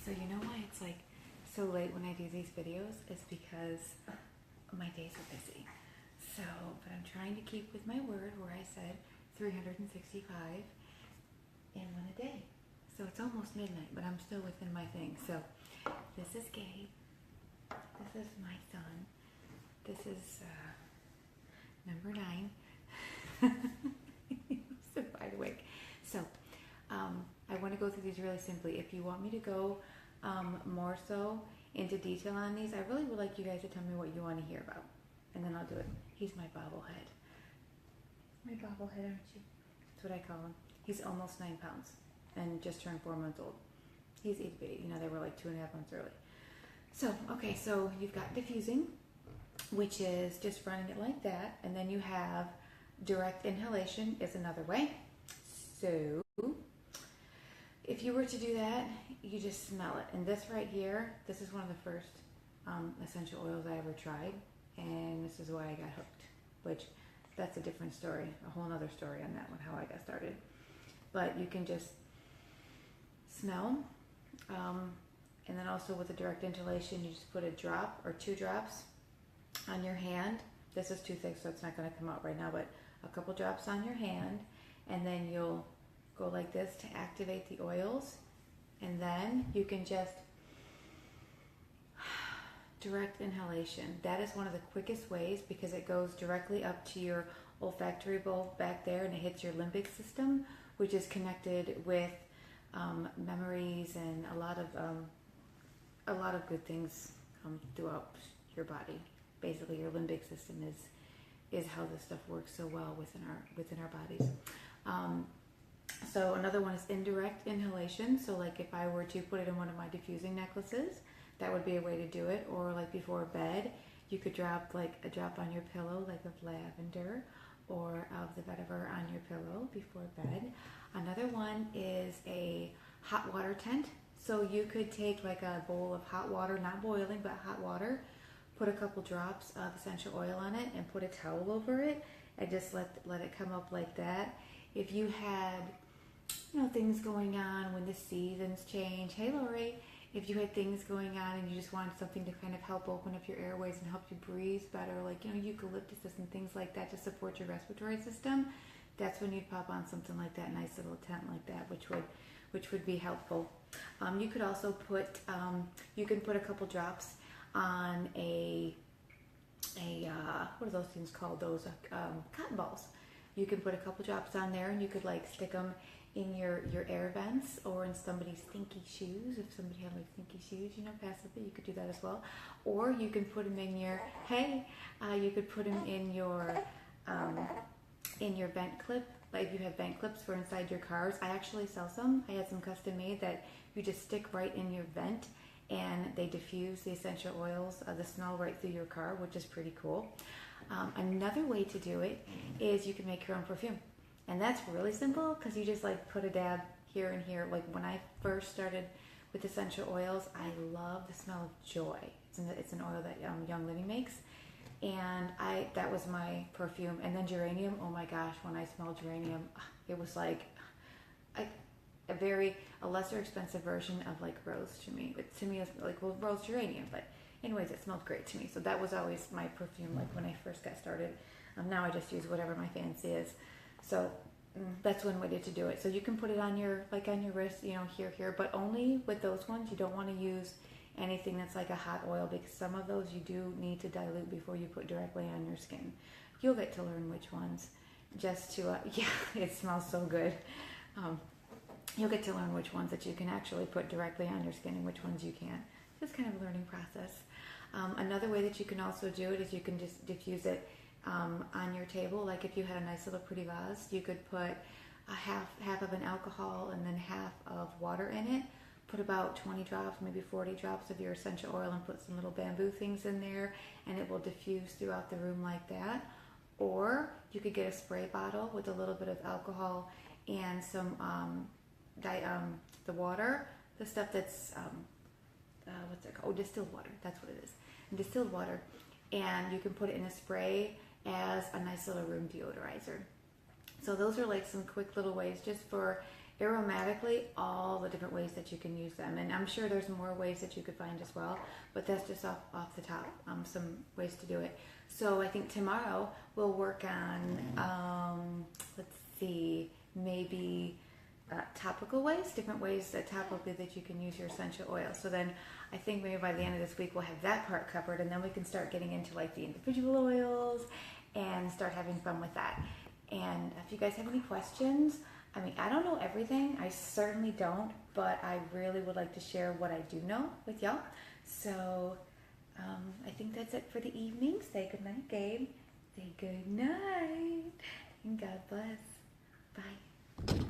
So you know why it's like so late when I do these videos is because my days are busy. So, but I'm trying to keep with my word where I said 365 in one a day. So it's almost midnight, but I'm still within my thing. So this is Gabe. This is my son. This is number 9. So wide awake. So I want to go through these really simply. If you want me to go more so into detail on these, I really would like you guys to tell me what you want to hear about. And then I'll do it. He's my bobblehead. My bobblehead, aren't you? That's what I call him. He's almost 9 pounds and just turned 4 months old. He's itty bitty. You know, they were like 2.5 months early. So, okay, so you've got diffusing, which is just running it like that. And then you have direct inhalation is another way. So, if you were to do that, you just smell it. And this right here, this is one of the first essential oils I ever tried. And this is why I got hooked, which that's a different story, a whole other story on that one, how I got started. But you can just smell. And then also with the direct inhalation, you just put a drop or 2 drops on your hand. This is too thick, so it's not going to come out right now, but a couple drops on your hand. And then you'll go like this to activate the oils. And then you can just direct inhalation. That is one of the quickest ways because it goes directly up to your olfactory bulb back there and it hits your limbic system, which is connected with memories and a lot of good things throughout your body. Basically, your limbic system is how this stuff works so well within our bodies. So another one is indirect inhalation. So like if I were to put it in one of my diffusing necklaces, that would be a way to do it. Or like before bed, you could drop like a drop on your pillow, like of lavender or of the vetiver on your pillow before bed. Another one is a hot water tent. So you could take like a bowl of hot water, not boiling, but hot water, put a couple drops of essential oil on it and put a towel over it and just let it come up like that. If you had, things going on when the seasons change, hey Lori, if you had things going on and you just wanted something to kind of help open up your airways and help you breathe better, like, eucalyptus and things like that to support your respiratory system, that's when you'd pop on something like that, nice little tent like that, which would be helpful. You could also put, you can put a couple drops on a what are those things called? Those cotton balls. You can put a couple drops on there and you could like stick them in your air vents or in somebody's stinky shoes. If somebody had like stinky shoes, passively, you could do that as well. Or you can put them in your, you could put them in your vent clip. Like if you have vent clips for inside your cars, I actually sell some. I had some custom made that you just stick right in your vent and they diffuse the essential oils, the smell right through your car, which is pretty cool. Another way to do it is you can make your own perfume. And that's really simple because you just like put a dab here and here. Like when I first started with essential oils, I love the smell of joy. It's an oil that Young Living makes. And that was my perfume. And then geranium, oh my gosh, when I smelled geranium, it was like a lesser expensive version of like rose to me. To me, it's like, well, rose geranium, but anyways, it smelled great to me. So that was always my perfume, like when I first got started. Now I just use whatever my fancy is. So that's one way to do it. So you can put it on your wrist, here, but only with those ones. You don't want to use anything that's like a hot oil because some of those you do need to dilute before you put directly on your skin. You'll get to learn which ones just to, it smells so good. You'll get to learn which ones that you can actually put directly on your skin and which ones you can't. Just kind of a learning process. Another way that you can also do it is you can just diffuse it on your table. Like if you had a nice little pretty vase, you could put a half of an alcohol and then half of water in it. Put about 20 drops, maybe 40 drops of your essential oil and put some little bamboo things in there and it will diffuse throughout the room like that. Or you could get a spray bottle with a little bit of alcohol and some the water, the stuff that's what's it called? Oh, distilled water. That's what it is. And distilled water. And you can put it in a spray as a nice little room deodorizer. So those are like some quick little ways just for aromatically all the different ways that you can use them. And I'm sure there's more ways that you could find as well, but that's just off the top, some ways to do it. So I think tomorrow we'll work on, let's see, maybe topical ways, different ways that topically that you can use your essential oil. So then I think maybe by the end of this week we'll have that part covered, and then we can start getting into like the individual oils and start having fun with that. And if you guys have any questions, I mean, I don't know everything. I certainly don't, but I really would like to share what I do know with y'all. So I think that's it for the evening. Say good night, Gabe. Say good night. And God bless. Bye.